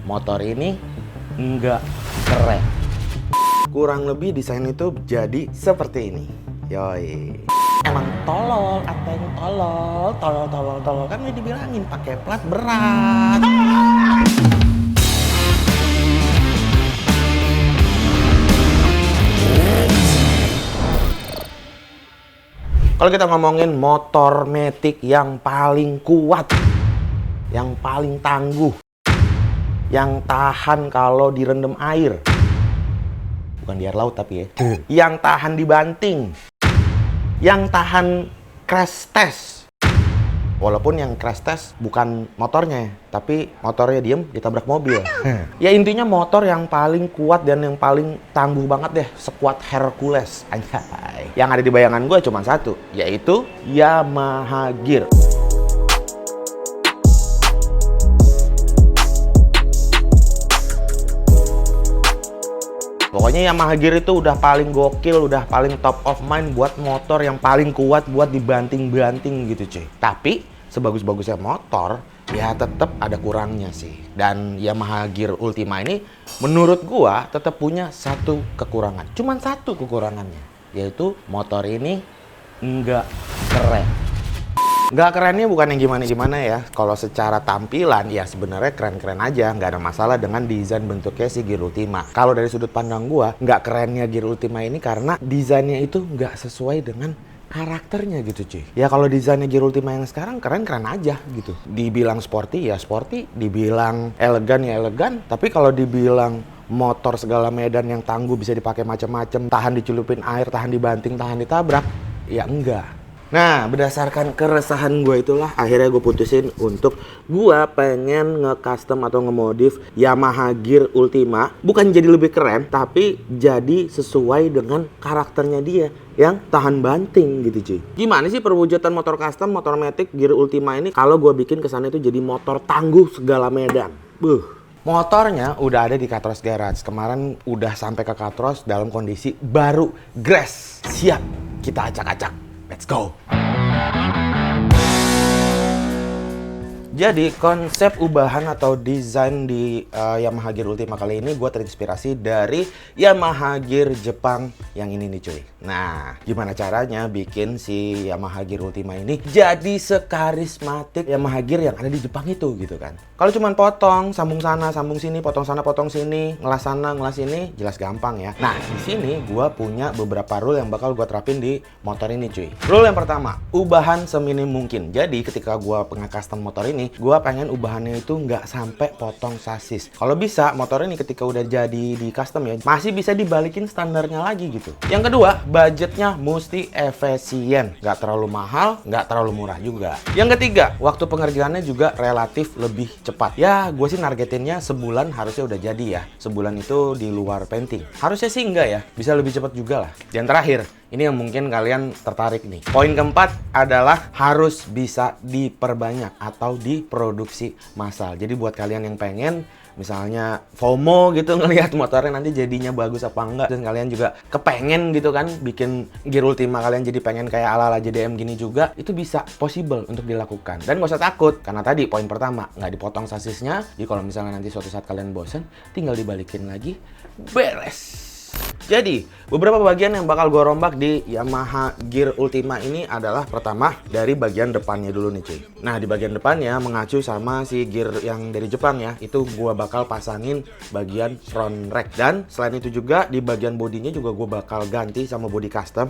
motor ini nggak keren. Kurang lebih desain itu jadi seperti ini. Yoi. Emang tolol, ateng tolol kan udah dibilangin pakai plat berat. Kalau kita ngomongin motor matic yang paling kuat, yang paling tangguh, yang tahan kalau direndam air, bukan di air laut tapi ya, yang tahan dibanting, yang tahan crash test. Walaupun yang crash test bukan motornya, tapi motornya diem ditabrak mobil. Ya intinya motor yang paling kuat dan yang paling tangguh banget deh, sekuat Hercules. Anjay. Yang ada di bayangan gue cuma satu, yaitu Yamaha Gear. Pokoknya Yamaha Gear itu udah paling gokil, udah paling top of mind buat motor yang paling kuat buat dibanting-banting gitu cuy. Tapi sebagus-bagusnya motor, ya tetap ada kurangnya sih. Dan Yamaha Gear Ultima ini menurut gua tetap punya satu kekurangan. Cuman satu kekurangannya, yaitu motor ini nggak keren. Nggak kerennya bukan yang gimana-gimana ya. Kalau secara tampilan ya sebenarnya keren-keren aja, nggak ada masalah dengan desain bentuknya si Gear Ultima. Kalau dari sudut pandang gua, nggak kerennya Gear Ultima ini karena desainnya itu nggak sesuai dengan karakternya gitu cuy. Ya kalau desainnya Gear Ultima yang sekarang keren-keren aja gitu. Dibilang sporty ya sporty, dibilang elegan ya elegan, tapi kalau dibilang motor segala medan yang tangguh bisa dipakai macam-macam, tahan dicelupin air, tahan dibanting, tahan ditabrak, ya enggak. Nah, berdasarkan keresahan gue itulah akhirnya gue putusin untuk gue pengen nge-custom atau nge-modif Yamaha Gear Ultima. Bukan jadi lebih keren, tapi jadi sesuai dengan karakternya dia yang tahan banting gitu cuy. Gimana sih perwujudan motor custom, motor matic Gear Ultima ini kalau gue bikin kesannya itu jadi motor tangguh segala medan. Motornya udah ada di Katros Garage. Kemarin udah sampai ke Katros dalam kondisi baru grass. Siap, kita acak-acak. Let's go! Jadi konsep ubahan atau desain di Yamaha Gear Ultima kali ini gue terinspirasi dari Yamaha Gear Jepang yang ini nih cuy. Nah, gimana caranya bikin si Yamaha Gear Ultima ini jadi sekarismatik Yamaha Gear yang ada di Jepang itu gitu kan. Kalau cuman potong, sambung sana, sambung sini, potong sana, potong sini, ngelas sana, ngelas sini, jelas gampang ya. Nah, di sini gue punya beberapa rule yang bakal gue terapin di motor ini cuy. Rule yang pertama, ubahan seminim mungkin. Jadi ketika gue nge-custom motor ini, gue pengen ubahannya itu nggak sampai potong sasis. Kalau bisa motor ini ketika udah jadi di custom ya masih bisa dibalikin standarnya lagi gitu. Yang kedua, budgetnya mesti efisien, nggak terlalu mahal, nggak terlalu murah juga. Yang ketiga, waktu pengerjaannya juga relatif lebih cepat. Ya gue sih nargetinnya sebulan harusnya udah jadi ya. Sebulan itu di luar painting. Harusnya sih enggak ya, bisa lebih cepat juga lah. Dan terakhir, ini yang mungkin kalian tertarik nih. Poin keempat adalah harus bisa diperbanyak atau diproduksi massal. Jadi buat kalian yang pengen misalnya FOMO gitu ngelihat motornya nanti jadinya bagus apa enggak, dan kalian juga kepengen gitu kan bikin Gear Ultima kalian jadi pengen kayak ala-ala JDM gini juga, itu bisa possible untuk dilakukan. Dan gak usah takut karena tadi poin pertama nggak dipotong sasisnya. Jadi kalau misalnya nanti suatu saat kalian bosen, tinggal dibalikin lagi, beres. Jadi, beberapa bagian yang bakal gue rombak di Yamaha Gear Ultima ini adalah pertama dari bagian depannya dulu nih cuy. Nah, di bagian depannya mengacu sama si gear yang dari Jepang ya, itu gue bakal pasangin bagian front rack. Dan selain itu juga di bagian bodinya juga gue bakal ganti sama body custom.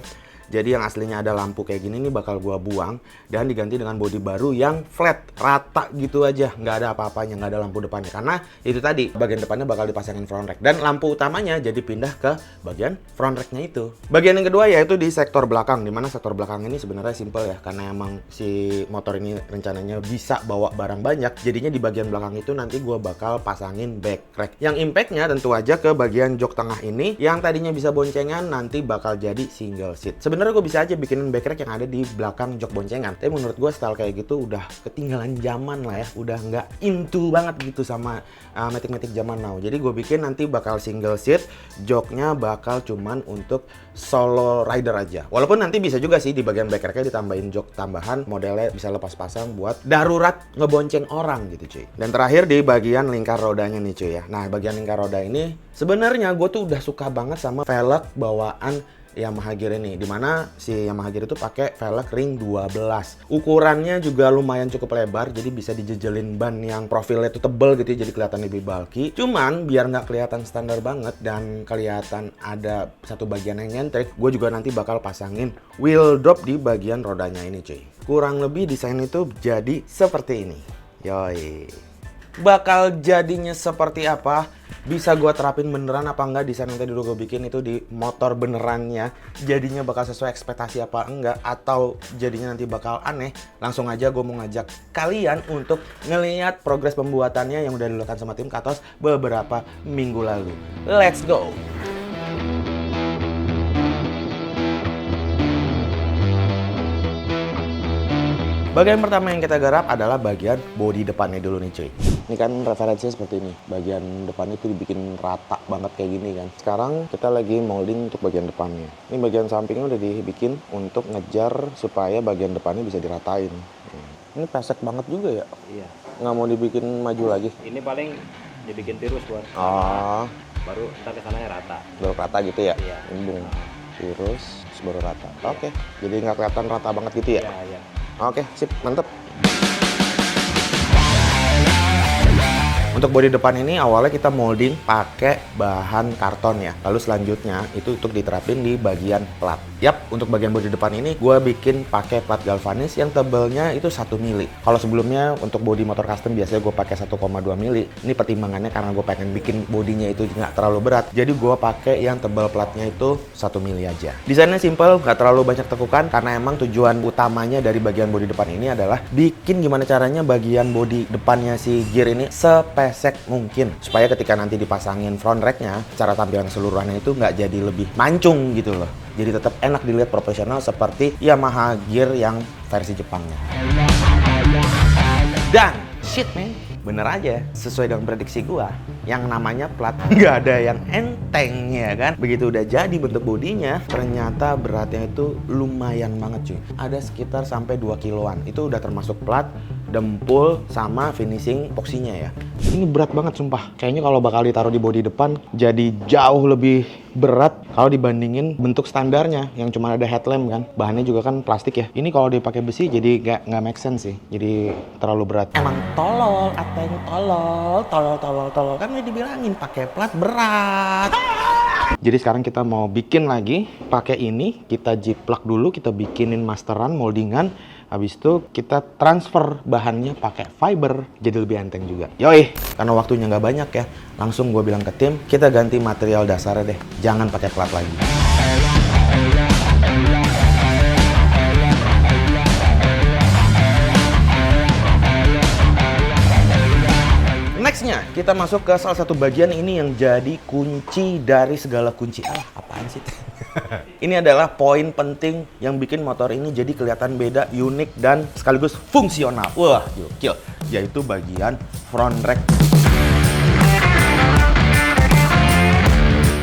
Jadi yang aslinya ada lampu kayak gini nih bakal gua buang dan diganti dengan bodi baru yang flat, rata gitu aja, nggak ada apa-apanya, nggak ada lampu depannya. Karena itu tadi bagian depannya bakal dipasangin front rack dan lampu utamanya jadi pindah ke bagian front racknya itu. Bagian yang kedua yaitu di sektor belakang, dimana sektor belakang ini sebenarnya simple ya, karena emang si motor ini rencananya bisa bawa barang banyak. Jadinya di bagian belakang itu nanti gua bakal pasangin back rack. Yang impactnya tentu aja ke bagian jok tengah ini, yang tadinya bisa boncengan nanti bakal jadi single seat. Sebenarnya gue bisa aja bikinin backrack yang ada di belakang jok boncengan. Tapi menurut gue style kayak gitu udah ketinggalan zaman lah ya. Udah nggak into banget gitu sama matic-matic zaman now. Jadi gue bikin nanti bakal single seat, joknya bakal cuman untuk solo rider aja. Walaupun nanti bisa juga sih di bagian backracknya ditambahin jok tambahan, modelnya bisa lepas pasang buat darurat ngebonceng orang gitu cuy. Dan terakhir di bagian lingkar rodanya nih cuy ya. Nah bagian lingkar roda ini sebenarnya gue tuh udah suka banget sama velg bawaan Yamaha Gear ini, dimana si Yamaha Gear itu pakai velg ring 12. Ukurannya juga lumayan cukup lebar, jadi bisa dijejelin ban yang profilnya itu tebel gitu ya, jadi kelihatan lebih bulky. Cuman biar nggak kelihatan standar banget dan kelihatan ada satu bagian yang nyentrik, gue juga nanti bakal pasangin wheel drop di bagian rodanya ini cuy. Kurang lebih desain itu jadi seperti ini. Yoi. Bakal jadinya seperti apa? Bisa gue terapin beneran apa enggak desain yang tadi udah gue bikin itu di motor benerannya, jadinya bakal sesuai ekspektasi apa enggak, atau jadinya nanti bakal aneh. Langsung aja gue mau ngajak kalian untuk ngelihat progres pembuatannya yang udah dilakukan sama tim Katos beberapa minggu lalu. Let's go! Bagian pertama yang kita garap adalah bagian bodi depannya dulu nih cuy. Ini kan referensinya seperti ini. Bagian depannya itu dibikin rata banget kayak gini kan. Sekarang kita lagi molding untuk bagian depannya. Ini bagian sampingnya udah dibikin untuk ngejar supaya bagian depannya bisa diratain. Ini pesek banget juga ya? Iya. Nggak mau dibikin maju lagi? Ini paling dibikin tirus buat. Oh. Baru ntar kesananya rata. Baru rata gitu ya? Iya. Embung. Terus baru rata. Iya. Oke. Jadi nggak kelihatan rata banget gitu ya? Iya, iya. Oke, sip, mantep. Untuk bodi depan ini awalnya kita molding pakai bahan karton ya. Lalu selanjutnya itu untuk diterapin di bagian plat. Yap, untuk bagian bodi depan ini gue bikin pakai plat galvanis yang tebelnya itu 1 mili. Kalau sebelumnya untuk bodi motor custom biasanya gue pakai 1,2 mili. Ini pertimbangannya karena gue pengen bikin bodinya itu nggak terlalu berat. Jadi gue pakai yang tebal platnya itu 1 mili aja. Desainnya simple, nggak terlalu banyak tekukan karena emang tujuan utamanya dari bagian bodi depan ini adalah bikin gimana caranya bagian bodi depannya si Gear ini sepesek mungkin. Supaya ketika nanti dipasangin front racknya, cara tampilan keseluruhannya itu nggak jadi lebih mancung gitu loh. Jadi tetap enak dilihat profesional seperti Yamaha Gear yang versi Jepangnya. Dan shit man, bener aja sesuai dengan prediksi gua, yang namanya plat nggak ada yang enteng ya kan. Begitu udah jadi bentuk bodinya, ternyata beratnya itu lumayan banget cuy. Ada sekitar sampai 2 kiloan. Itu udah termasuk plat, dempul, sama finishing epoksinya ya. Ini berat banget sumpah. Kayaknya kalau bakal ditaruh di bodi depan jadi jauh lebih berat kalau dibandingin bentuk standarnya yang cuma ada headlamp kan. Bahannya juga kan plastik ya. Ini kalau dipakai besi jadi nggak make sense sih. Jadi terlalu berat. Emang tolol, Ateng tolol. Kan udah dibilangin pakai plat berat. Jadi sekarang kita mau bikin lagi pakai ini. Kita jiplak dulu, kita bikinin masteran, moldingan. Habis itu kita transfer bahannya pakai fiber, jadi lebih enteng juga. Yoi, karena waktunya nggak banyak ya, langsung gue bilang ke tim, kita ganti material dasarnya deh, jangan pakai plat lagi. Nextnya, kita masuk ke salah satu bagian ini yang jadi kunci dari segala kunci. Apaan sih? Ini adalah poin penting yang bikin motor ini jadi kelihatan beda, unik, dan sekaligus fungsional. Wah, gokil. Yaitu bagian front rack.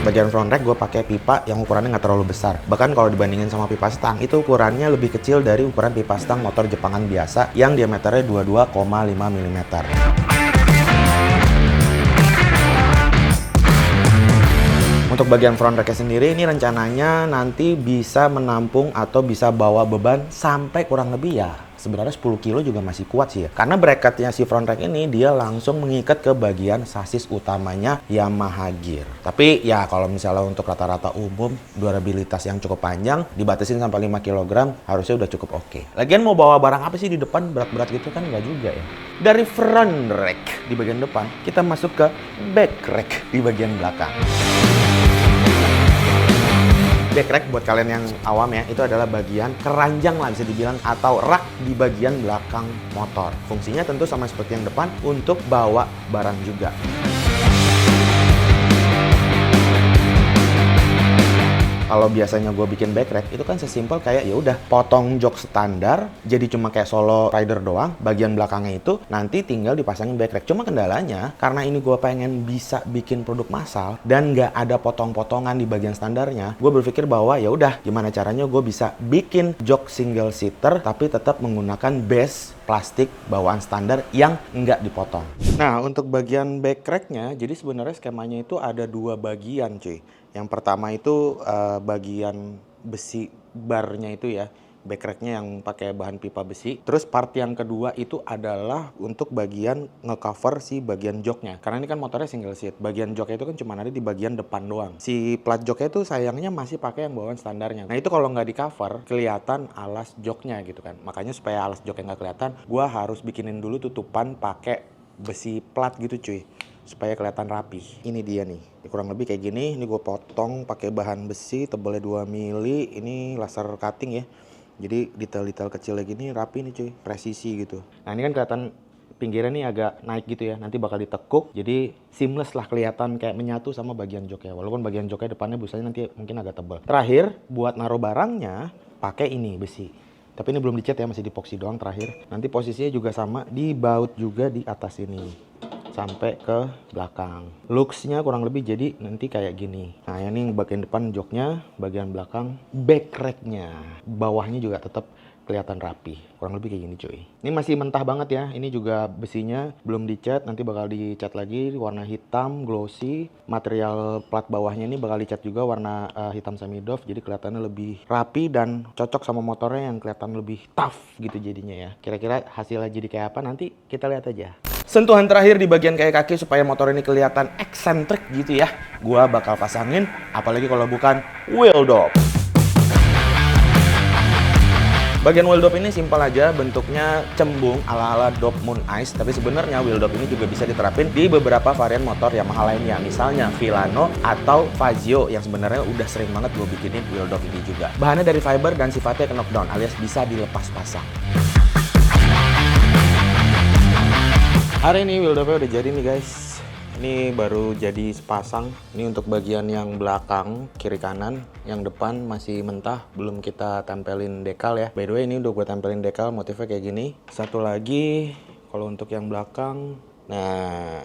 Bagian front rack gue pakai pipa yang ukurannya nggak terlalu besar. Bahkan kalau dibandingin sama pipa stang, itu ukurannya lebih kecil dari ukuran pipa stang motor Jepangan biasa yang diameternya 22,5 mm. Untuk bagian front racknya sendiri, ini rencananya nanti bisa menampung atau bisa bawa beban sampai kurang lebih ya sebenarnya 10 kilo juga masih kuat sih ya. Karena bracketnya si front rack ini dia langsung mengikat ke bagian sasis utamanya Yamaha Gear. Tapi ya kalau misalnya untuk rata-rata umum durabilitas yang cukup panjang dibatasin sampai 5 kg harusnya udah cukup oke. Lagian mau bawa barang apa sih di depan berat-berat gitu kan nggak juga ya. Dari front rack di bagian depan kita masuk ke back rack di bagian belakang. Back rack buat kalian yang awam ya, itu adalah bagian keranjang lah bisa dibilang atau rak di bagian belakang motor. Fungsinya tentu sama seperti yang depan untuk bawa barang juga. Kalau biasanya gue bikin backrack itu kan sesimpel kayak ya udah potong jok standar jadi cuma kayak solo rider doang, bagian belakangnya itu nanti tinggal dipasangin backrack. Cuma kendalanya karena ini gue pengen bisa bikin produk massal dan nggak ada potong-potongan di bagian standarnya, gue berpikir bahwa ya udah gimana caranya gue bisa bikin jok single seater tapi tetap menggunakan base plastik bawaan standar yang nggak dipotong. Nah, untuk bagian backracknya, jadi sebenarnya skemanya itu ada dua bagian, cuy. Yang pertama itu bagian besi barnya itu ya, backracknya yang pakai bahan pipa besi. Terus part yang kedua itu adalah untuk bagian ngecover si bagian joknya. Karena ini kan motornya single seat, bagian joknya itu kan cuma ada di bagian depan doang. Si plat joknya itu sayangnya masih pakai yang bawaan standarnya. Nah itu kalau nggak di cover, kelihatan alas joknya gitu kan. Makanya supaya alas joknya nggak kelihatan, gua harus bikinin dulu tutupan pakai besi plat gitu cuy, supaya kelihatan rapi. Ini dia nih, kurang lebih kayak gini. Ini gue potong pakai bahan besi tebalnya 2 mili. Ini laser cutting ya, jadi detail-detail kecil lagi nih rapi nih cuy, presisi gitu. Nah ini kan kelihatan pinggirnya nih agak naik gitu ya, nanti bakal ditekuk jadi seamless lah, kelihatan kayak menyatu sama bagian joknya. Walaupun bagian joknya depannya busanya nanti mungkin agak tebal. Terakhir buat naruh barangnya pakai ini besi. Tapi ini belum dicat ya, masih dipoksi doang terakhir. Nanti posisinya juga sama, dibaut juga di atas ini sampai ke belakang. Looks-nya kurang lebih jadi nanti kayak gini. Nah, ini bagian depan joknya, bagian belakang backrack-nya. Bawahnya juga tetap kelihatan rapi. Kurang lebih kayak gini cuy. Ini masih mentah banget ya. Ini juga besinya belum dicat, nanti bakal dicat lagi warna hitam glossy. Material plat bawahnya ini bakal dicat juga warna hitam semi-doff, jadi kelihatannya lebih rapi dan cocok sama motornya yang kelihatan lebih tough gitu jadinya ya. Kira-kira hasilnya jadi kayak apa nanti kita lihat aja. Sentuhan terakhir di bagian kayak kaki supaya motor ini kelihatan eksentrik gitu ya. Gua bakal pasangin, apalagi kalau bukan wheel dop. Bagian wheel dop ini simpel aja, bentuknya cembung ala-ala dop Moon Ice. Tapi sebenarnya wheel dop ini juga bisa diterapin di beberapa varian motor Yamaha lainnya. Misalnya Villano atau Fazio yang sebenarnya udah sering banget gue bikinin wheel dop ini juga. Bahannya dari fiber dan sifatnya ke knockdown alias bisa dilepas pasang. Hari ini wheel dopnya udah jadi nih guys. Ini baru jadi sepasang. Ini untuk bagian yang belakang, kiri kanan. Yang depan masih mentah, belum kita tempelin dekal ya. By the way, ini udah gue tempelin dekal, motifnya kayak gini. Satu lagi, kalau untuk yang belakang, nah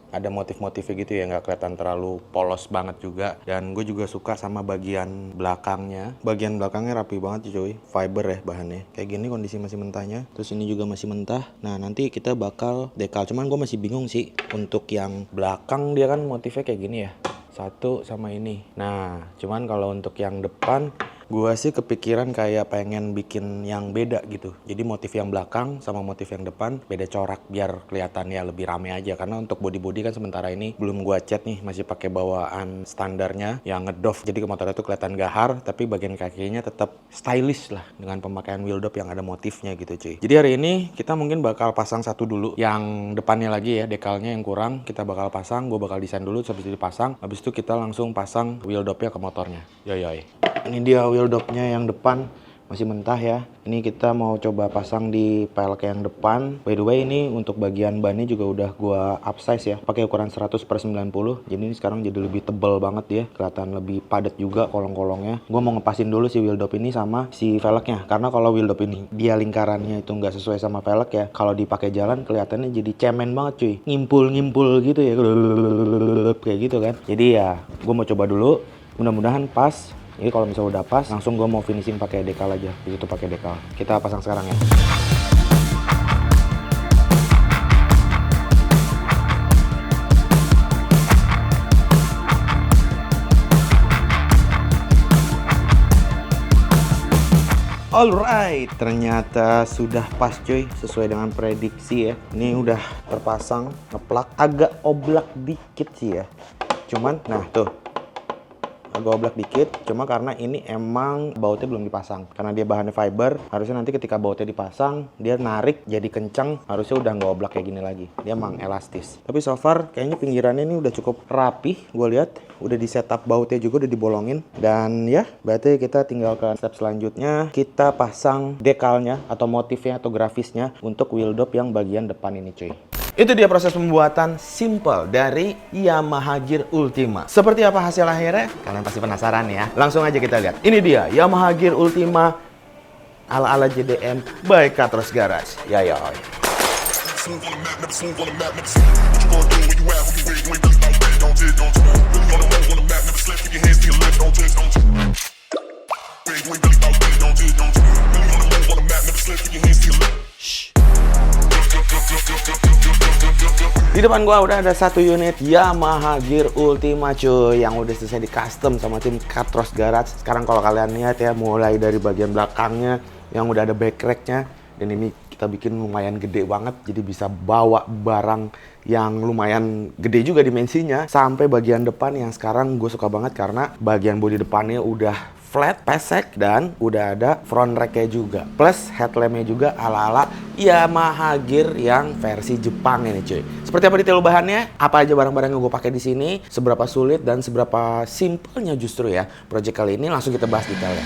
ada motif-motifnya gitu ya, nggak kelihatan terlalu polos banget juga. Dan gue juga suka sama bagian belakangnya. Bagian belakangnya rapi banget cuy, fiber ya bahannya. Kayak gini kondisi masih mentahnya. Terus ini juga masih mentah. Nah nanti kita bakal dekal. Cuman gue masih bingung sih untuk yang belakang, dia kan motifnya kayak gini ya. Satu sama ini. Nah cuman kalau untuk yang depan, gue sih kepikiran kayak pengen bikin yang beda gitu. Jadi motif yang belakang sama motif yang depan beda corak biar kelihatannya lebih rame aja. Karena untuk body-body kan sementara ini belum gue cat nih, masih pakai bawaan standarnya yang ngedoff. Jadi motornya tuh kelihatan gahar, tapi bagian kakinya tetap stylish lah dengan pemakaian wheel dop yang ada motifnya gitu cuy. Jadi hari ini kita mungkin bakal pasang satu dulu. Yang depannya lagi ya, dekalnya yang kurang kita bakal pasang. Gue bakal desain dulu, habis itu dipasang. Habis itu kita langsung pasang wheel dopnya ke motornya. Yoyoy. Ini dia wheel dopnya yang depan, masih mentah ya. Ini kita mau coba pasang di pelek yang depan. By the way, ini untuk bagian bannya juga udah gua upsize ya, pakai ukuran 100/90. Jadi ini sekarang jadi lebih tebal banget ya, kelihatan lebih padat juga kolong-kolongnya. Gua mau ngepasin dulu si wheel dop ini sama si velgnya, karena kalau wheel dop ini dia lingkarannya itu nggak sesuai sama velg ya, kalau dipakai jalan kelihatannya jadi cemen banget cuy, ngimpul-ngimpul gitu ya, kayak gitu kan. Jadi ya gua mau coba dulu, mudah-mudahan pas. Jadi kalau misalnya udah pas, langsung gue mau finishing pakai dekal aja. Begitu pakai dekal. Kita pasang sekarang ya. Alright, ternyata sudah pas cuy, sesuai dengan prediksi ya. Ini udah terpasang, ngeplak, agak oblak dikit sih ya. Cuman, nah tuh. Agak oblak dikit, cuma karena ini emang bautnya belum dipasang. Karena dia bahannya fiber, harusnya nanti ketika bautnya dipasang, dia narik jadi kencang, harusnya udah nggak oblak kayak gini lagi. Dia emang elastis. Tapi so far, kayaknya pinggirannya ini udah cukup rapi, gue lihat. Udah di setup bautnya juga, udah dibolongin. Dan ya, berarti kita tinggal ke step selanjutnya. Kita pasang dekalnya, atau motifnya, atau grafisnya, untuk wheel dop yang bagian depan ini cuy. Itu dia proses pembuatan simple dari Yamaha Gear Ultima. Seperti apa hasil akhirnya? Kalian pasti penasaran ya. Langsung aja kita lihat. Ini dia Yamaha Gear Ultima ala-ala JDM by Katros Garage. Ya ya. Di depan gua udah ada satu unit Yamaha Gear Ultima cuy, yang udah selesai di custom sama tim Katros Garage. Sekarang kalau kalian lihat ya, mulai dari bagian belakangnya yang udah ada backracknya, dan ini kita bikin lumayan gede banget, jadi bisa bawa barang yang lumayan gede juga dimensinya, sampai bagian depan yang sekarang gue suka banget karena bagian bodi depannya udah flat, pesek, dan udah ada front racknya juga. Plus headlampnya juga ala-ala Yamaha Gear yang versi Jepang ini cuy. Seperti apa detail bahannya? Apa aja barang-barang yang gue pakai di sini? Seberapa sulit dan seberapa simpelnya justru ya project kali ini? Langsung kita bahas detailnya.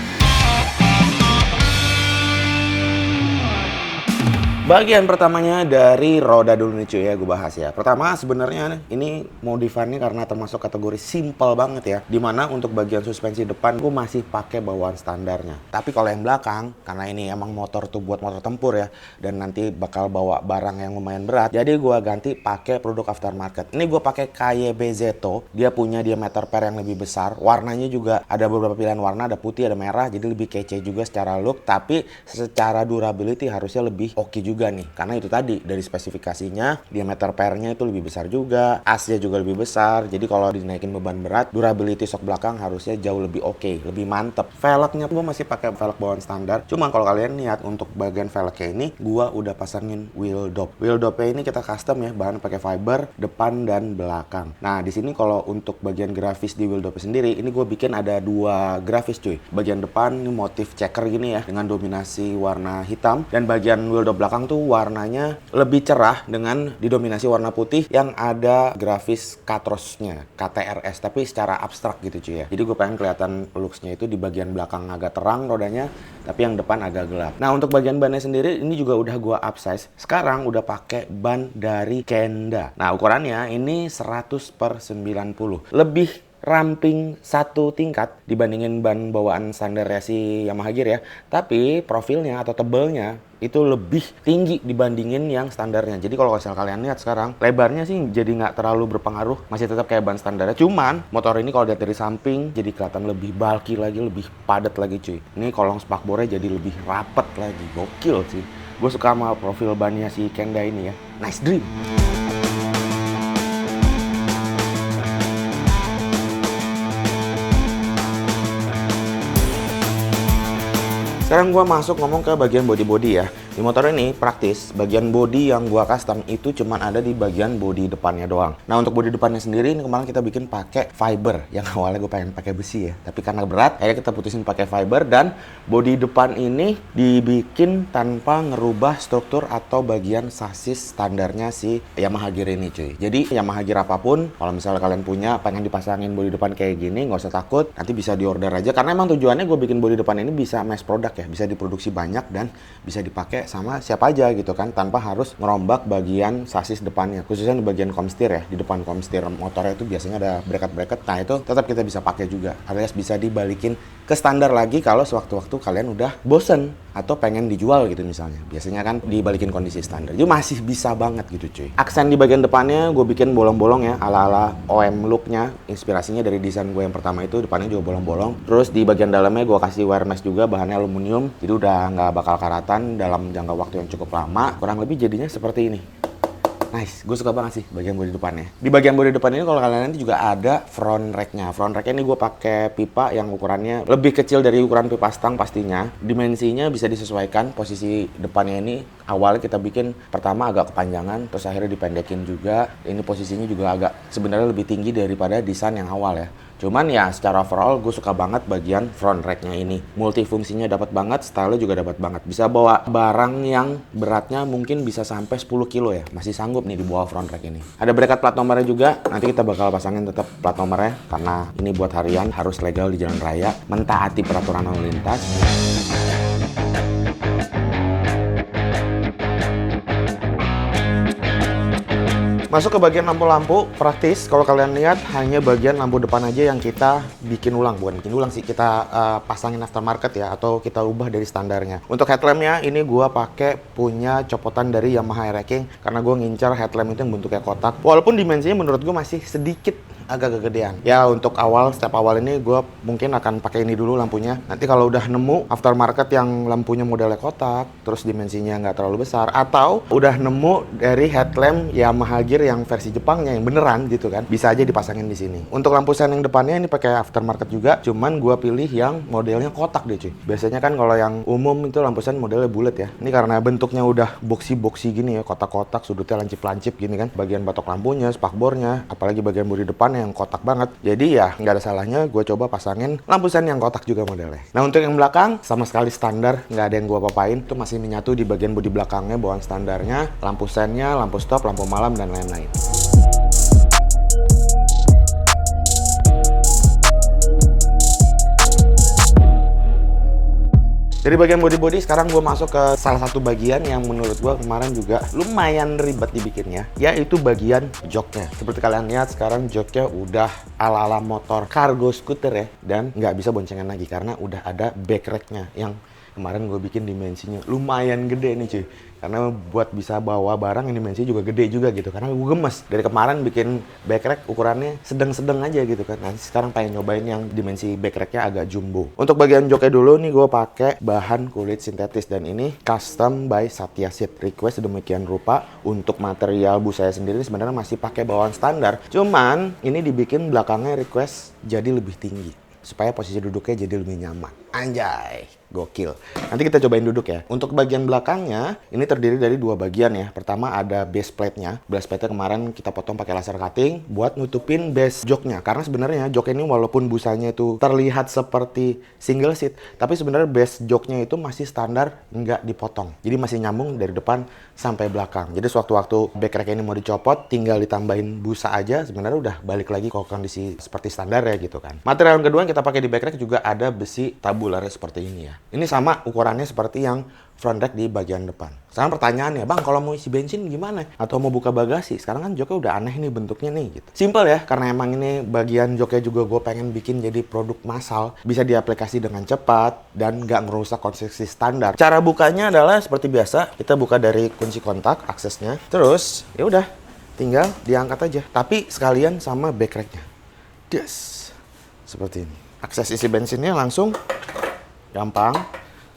Bagian pertamanya dari roda dulu nih cuy ya, gue bahas ya. Pertama sebenarnya ini modifannya karena termasuk kategori simple banget ya. Dimana untuk bagian suspensi depan gue masih pakai bawaan standarnya. Tapi kalau yang belakang, karena ini emang motor tuh buat motor tempur ya, dan nanti bakal bawa barang yang lumayan berat, jadi gue ganti pakai produk aftermarket. Ini gue pakai KYB Zeto. Dia punya diameter per yang lebih besar. Warnanya juga ada beberapa pilihan warna, ada putih, ada merah, jadi lebih kece juga secara look. Tapi secara durability harusnya lebih oke juga nih, karena itu tadi dari spesifikasinya diameter pernya itu lebih besar juga, asnya juga lebih besar, jadi kalau dinaikin beban berat, durability shock belakang harusnya jauh lebih oke, lebih mantep. Velgnya gue masih pakai velg bawaan standar, cuman kalau kalian lihat untuk bagian velgnya ini gue udah pasangin wheel dop. Wheel dopnya ini kita custom ya, bahan pakai fiber depan dan belakang. Nah di sini kalau untuk bagian grafis di wheel dopnya sendiri, ini gue bikin ada dua grafis cuy. Bagian depan ini motif checker gini ya, dengan dominasi warna hitam, dan bagian wheel dop belakang tuh warnanya lebih cerah dengan didominasi warna putih yang ada grafis Katrosnya, KTRS, tapi secara abstrak gitu cuy ya. Jadi gue pengen kelihatan looksnya itu di bagian belakang agak terang rodanya, tapi yang depan agak gelap. Nah untuk bagian bannya sendiri ini juga udah gue upsize. Sekarang udah pakai ban dari Kenda. Nah ukurannya ini 100/90. Lebih ramping satu tingkat dibandingin ban bawaan standar si Yamaha Gear ya. Tapi profilnya atau tebelnya itu lebih tinggi dibandingin yang standarnya. Jadi kalau misalnya kalian lihat sekarang, lebarnya sih jadi nggak terlalu berpengaruh, masih tetap kayak ban standarnya. Cuman motor ini kalau lihat dari samping jadi kelihatan lebih bulky lagi, lebih padat lagi cuy. Ini kolong spakbornya jadi lebih rapet lagi, gokil sih. Gue suka sama profil bannya si Kenda ini ya. Nice dream. Sekarang gue masuk ngomong ke bagian body-body ya. Di motor ini praktis, bagian body yang gue custom itu cuman ada di bagian body depannya doang. Nah untuk body depannya sendiri ini kemarin kita bikin pakai fiber. Yang awalnya gue pengen pakai besi ya, tapi karena berat, akhirnya kita putusin pakai fiber. Dan body depan ini dibikin tanpa ngerubah struktur atau bagian sasis standarnya si Yamaha Gear ini cuy. Jadi Yamaha Gear apapun, kalau misalnya kalian punya pengen dipasangin body depan kayak gini, nggak usah takut, nanti bisa diorder aja. Karena emang tujuannya gue bikin body depan ini bisa mass product ya, bisa diproduksi banyak dan bisa dipakai sama siapa aja gitu kan, tanpa harus ngerombak bagian sasis depannya, khususnya di bagian komstir ya. Di depan komstir motornya itu biasanya ada bracket-bracket, nah itu tetap kita bisa pakai juga, alias bisa dibalikin ke standar lagi kalau sewaktu-waktu kalian udah bosen atau pengen dijual gitu misalnya. Biasanya kan dibalikin kondisi standar, jadi masih bisa banget gitu cuy. Aksen di bagian depannya gue bikin bolong-bolong ya, ala-ala OM looknya, inspirasinya dari desain gue yang pertama itu, depannya juga bolong-bolong. Terus di bagian dalamnya gue kasih wear mesh juga, bahannya aluminium, jadi udah nggak bakal karatan dalam jangka waktu yang cukup lama. Kurang lebih jadinya seperti ini. Nice, gue suka banget sih bagian bodi depannya. Di bagian bodi depan ini kalau kalian nanti juga ada front racknya. Front racknya ini gue pakai pipa yang ukurannya lebih kecil dari ukuran pipa stang pastinya. Dimensinya bisa disesuaikan. Posisi depannya ini awalnya kita bikin pertama agak kepanjangan, terus akhirnya dipendekin juga. Ini posisinya juga agak sebenarnya lebih tinggi daripada desain yang awal ya. Cuman ya secara overall gue suka banget bagian front racknya ini. Multifungsinya dapat banget, style juga dapat banget. Bisa bawa barang yang beratnya mungkin bisa sampai 10 kilo ya. Masih sanggup nih di bawah front rack ini. Ada bracket plat nomornya juga. Nanti kita bakal pasangin tetap plat nomornya, karena ini buat harian, harus legal di jalan raya, mentaati peraturan lalu lintas. Masuk ke bagian lampu-lampu, praktis. Kalau kalian lihat, hanya bagian lampu depan aja yang kita bikin ulang. Bukan bikin ulang sih, kita pasangin aftermarket ya, atau kita ubah dari standarnya. Untuk headlampnya, ini gua pakai punya copotan dari Yamaha Air-King, karena gua ngincar headlamp itu yang bentuknya kotak. Walaupun dimensinya menurut gua masih sedikit agak kegedean. Ya untuk step awal ini gue mungkin akan pakai ini dulu lampunya. Nanti kalau udah nemu aftermarket yang lampunya modelnya kotak, terus dimensinya nggak terlalu besar, atau udah nemu dari headlamp Yamaha Gear yang versi Jepangnya yang beneran gitu kan, bisa aja dipasangin di sini. Untuk lampu sen yang depannya ini pakai aftermarket juga, cuman gue pilih yang modelnya kotak deh cuy. Biasanya kan kalau yang umum itu lampu sen modelnya bulat ya. Ini karena bentuknya udah boxy gini ya, kotak-kotak, sudutnya lancip-lancip gini kan. Bagian batok lampunya, spakbornya, apalagi bagian bodi depan yang kotak banget. Jadi ya nggak ada salahnya gue coba pasangin lampu sen yang kotak juga modelnya. Nah untuk yang belakang sama sekali standar, nggak ada yang gue apa-apain. Itu masih menyatu di bagian bodi belakangnya bawaan standarnya, lampu sennya, lampu stop, lampu malam dan lain-lain. Dari bagian body sekarang gue masuk ke salah satu bagian yang menurut gue kemarin juga lumayan ribet dibikinnya, yaitu bagian joknya. Seperti kalian lihat sekarang joknya udah ala-ala motor cargo scooter ya, dan nggak bisa boncengan lagi karena udah ada backracknya yang kemarin gue bikin dimensinya lumayan gede nih cuy. Karena buat bisa bawa barang yang dimensinya juga gede juga gitu. Karena gue gemes. Dari kemarin bikin backrack ukurannya sedang-sedang aja gitu kan. Nah sekarang pengen nyobain yang dimensi backracknya agak jumbo. Untuk bagian joknya dulu nih gue pakai bahan kulit sintetis. Dan ini custom by Satya Seat. Request sedemikian rupa. Untuk material busa saya sendiri sebenarnya masih pakai bawaan standar. Cuman ini dibikin belakangnya request jadi lebih tinggi, supaya posisi duduknya jadi lebih nyaman. Anjay, gokil. Nanti kita cobain duduk ya. Untuk bagian belakangnya, ini terdiri dari dua bagian ya. Pertama ada base plate-nya. Base plate-nya kemarin kita potong pakai laser cutting buat nutupin base joknya. Karena sebenarnya jok ini walaupun busanya itu terlihat seperti single seat, tapi sebenarnya base joknya itu masih standar nggak dipotong. Jadi masih nyambung dari depan sampai belakang. Jadi sewaktu-waktu backrack ini mau dicopot, tinggal ditambahin busa aja, sebenarnya udah balik lagi ke kondisi seperti standar ya gitu kan. Material yang kedua yang kita pakai di backrack juga ada besi tabularnya seperti ini ya. Ini sama ukurannya seperti yang front rack di bagian depan. Sekarang pertanyaannya, bang kalau mau isi bensin gimana? Atau mau buka bagasi? Sekarang kan joknya udah aneh nih bentuknya nih gitu. Simple ya, karena emang ini bagian joknya juga gue pengen bikin jadi produk massal. Bisa diaplikasi dengan cepat dan nggak ngerusak konstruksi standar. Cara bukanya adalah seperti biasa, kita buka dari kunci kontak, aksesnya. Terus, ya udah, tinggal diangkat aja. Tapi sekalian sama backracknya. Yes, seperti ini. Akses isi bensinnya langsung gampang.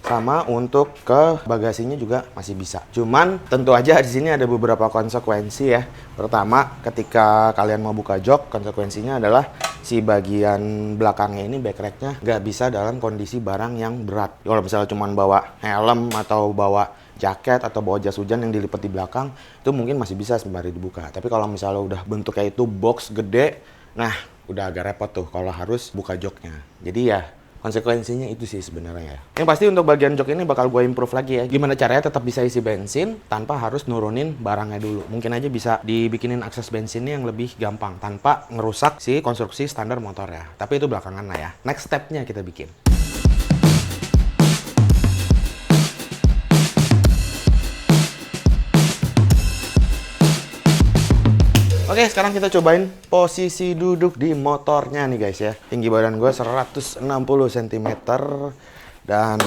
Sama untuk ke bagasinya juga masih bisa. Cuman tentu aja di sini ada beberapa konsekuensi ya. Pertama, ketika kalian mau buka jok, konsekuensinya adalah si bagian belakangnya ini backracknya nggak bisa dalam kondisi barang yang berat. Kalau misalnya cuma bawa helm atau bawa jaket atau bawa jas hujan yang dilipat di belakang, itu mungkin masih bisa sembari dibuka. Tapi kalau misalnya udah bentuknya itu box gede, nah udah agak repot tuh kalau harus buka joknya. Jadi ya konsekuensinya itu sih sebenarnya ya. Yang pasti untuk bagian jok ini bakal gue improve lagi ya. Gimana caranya tetap bisa isi bensin tanpa harus nurunin barangnya dulu. Mungkin aja bisa dibikinin akses bensinnya yang lebih gampang tanpa ngerusak si konstruksi standar motor ya. Tapi itu belakangan lah ya. Next stepnya kita bikin. Oke, sekarang kita cobain posisi duduk di motornya nih guys ya. Tinggi badan gue 160 cm. Dan,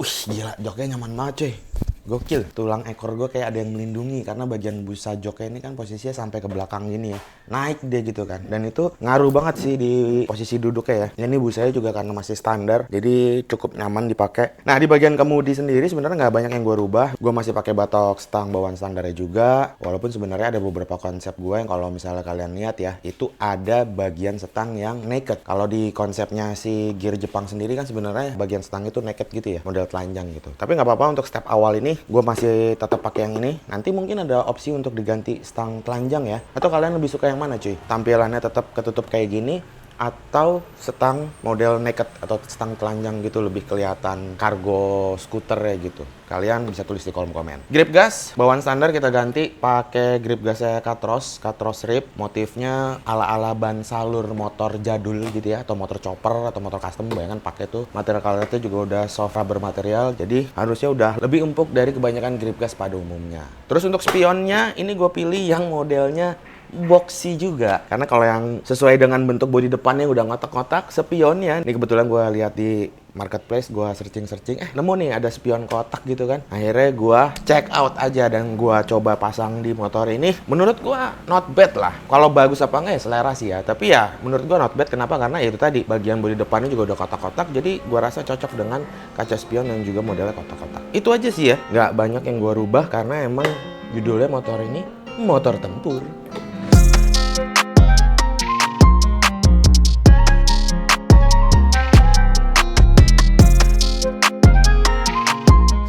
gila, joknya nyaman banget cuy. Gokil, tulang ekor gue kayak ada yang melindungi karena bagian busa joknya ini kan posisinya sampai ke belakang gini ya. Naik dia gitu kan. Dan itu ngaruh banget sih di posisi duduknya ya. Ini busanya juga karena masih standar, jadi cukup nyaman dipakai. Nah, di bagian kemudi sendiri sebenarnya nggak banyak yang gue rubah. Gue masih pakai batok stang bawaan standarnya juga. Walaupun sebenarnya ada beberapa konsep gue yang kalau misalnya kalian lihat ya, itu ada bagian stang yang naked. Kalau di konsepnya si Gear Jepang sendiri kan sebenarnya bagian stang itu naked gitu ya, model telanjang gitu. Tapi nggak apa-apa untuk step awal ini gue masih tetap pakai yang ini. Nanti mungkin ada opsi untuk diganti stang telanjang ya. Atau kalian lebih suka yang mana cuy? Tampilannya tetap ketutup kayak gini atau stang model naked atau stang telanjang gitu, lebih kelihatan cargo scooter ya gitu. Kalian bisa tulis di kolom komen. Grip gas bawaan standar kita ganti pakai grip gasnya Katros Rip, motifnya ala-ala ban salur motor jadul gitu ya, atau motor chopper atau motor custom. Bayangkan pakai tuh material colornya juga udah soft rubber material, jadi harusnya udah lebih empuk dari kebanyakan grip gas pada umumnya. Terus untuk spionnya ini gue pilih yang modelnya boxy juga, karena kalau yang sesuai dengan bentuk bodi depannya udah ngotak-ngotak, spionnya ini kebetulan gue lihat di marketplace, gue searching nemu nih ada spion kotak gitu kan. Akhirnya gue check out aja dan gue coba pasang di motor ini. Menurut gue not bad lah. Kalau bagus apa enggak ya selera sih ya, tapi ya menurut gue not bad. Kenapa? Karena ya itu tadi, bagian bodi depannya juga udah kotak-kotak, jadi gue rasa cocok dengan kaca spion yang juga modelnya kotak-kotak. Itu aja sih ya, nggak banyak yang gue rubah karena emang judulnya motor ini motor tempur.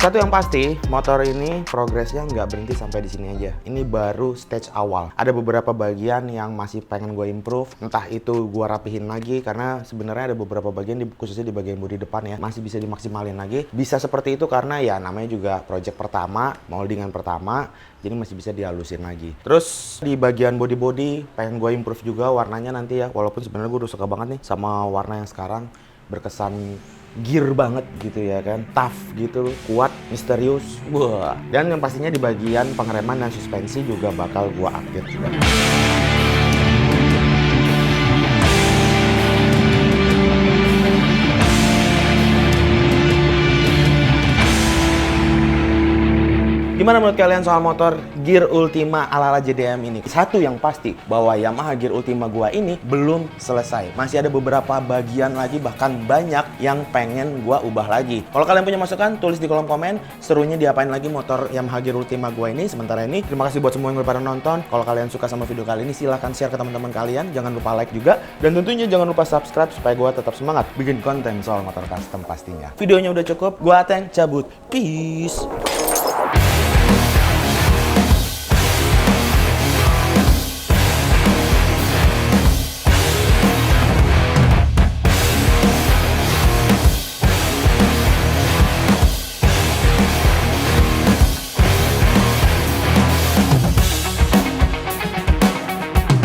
Satu yang pasti, motor ini progresnya nggak berhenti sampai di sini aja. Ini baru stage awal. Ada beberapa bagian yang masih pengen gue improve. Entah itu gue rapihin lagi, karena sebenarnya ada beberapa bagian, khususnya di bagian bodi depan ya, masih bisa dimaksimalin lagi. Bisa seperti itu karena ya namanya juga project pertama, moldingan pertama, jadi masih bisa dihalusin lagi. Terus di bagian body pengen gue improve juga warnanya nanti ya. Walaupun sebenarnya gue udah suka banget nih sama warna yang sekarang, berkesan gear banget gitu ya kan, tough gitu, kuat, misterius. Wah. Dan yang pastinya di bagian pengereman dan suspensi juga bakal gua update juga. Gimana menurut kalian soal motor Gear Ultima ala-ala JDM ini? Satu yang pasti, bahwa Yamaha Gear Ultima gua ini belum selesai. Masih ada beberapa bagian lagi, bahkan banyak yang pengen gua ubah lagi. Kalau kalian punya masukan, tulis di kolom komen. Serunya diapain lagi motor Yamaha Gear Ultima gua ini sementara ini. Terima kasih buat semua yang udah pada nonton. Kalau kalian suka sama video kali ini, silahkan share ke teman-teman kalian. Jangan lupa like juga. Dan tentunya jangan lupa subscribe supaya gua tetap semangat bikin konten soal motor custom pastinya. Videonya udah cukup. Gua Ateng cabut. Peace.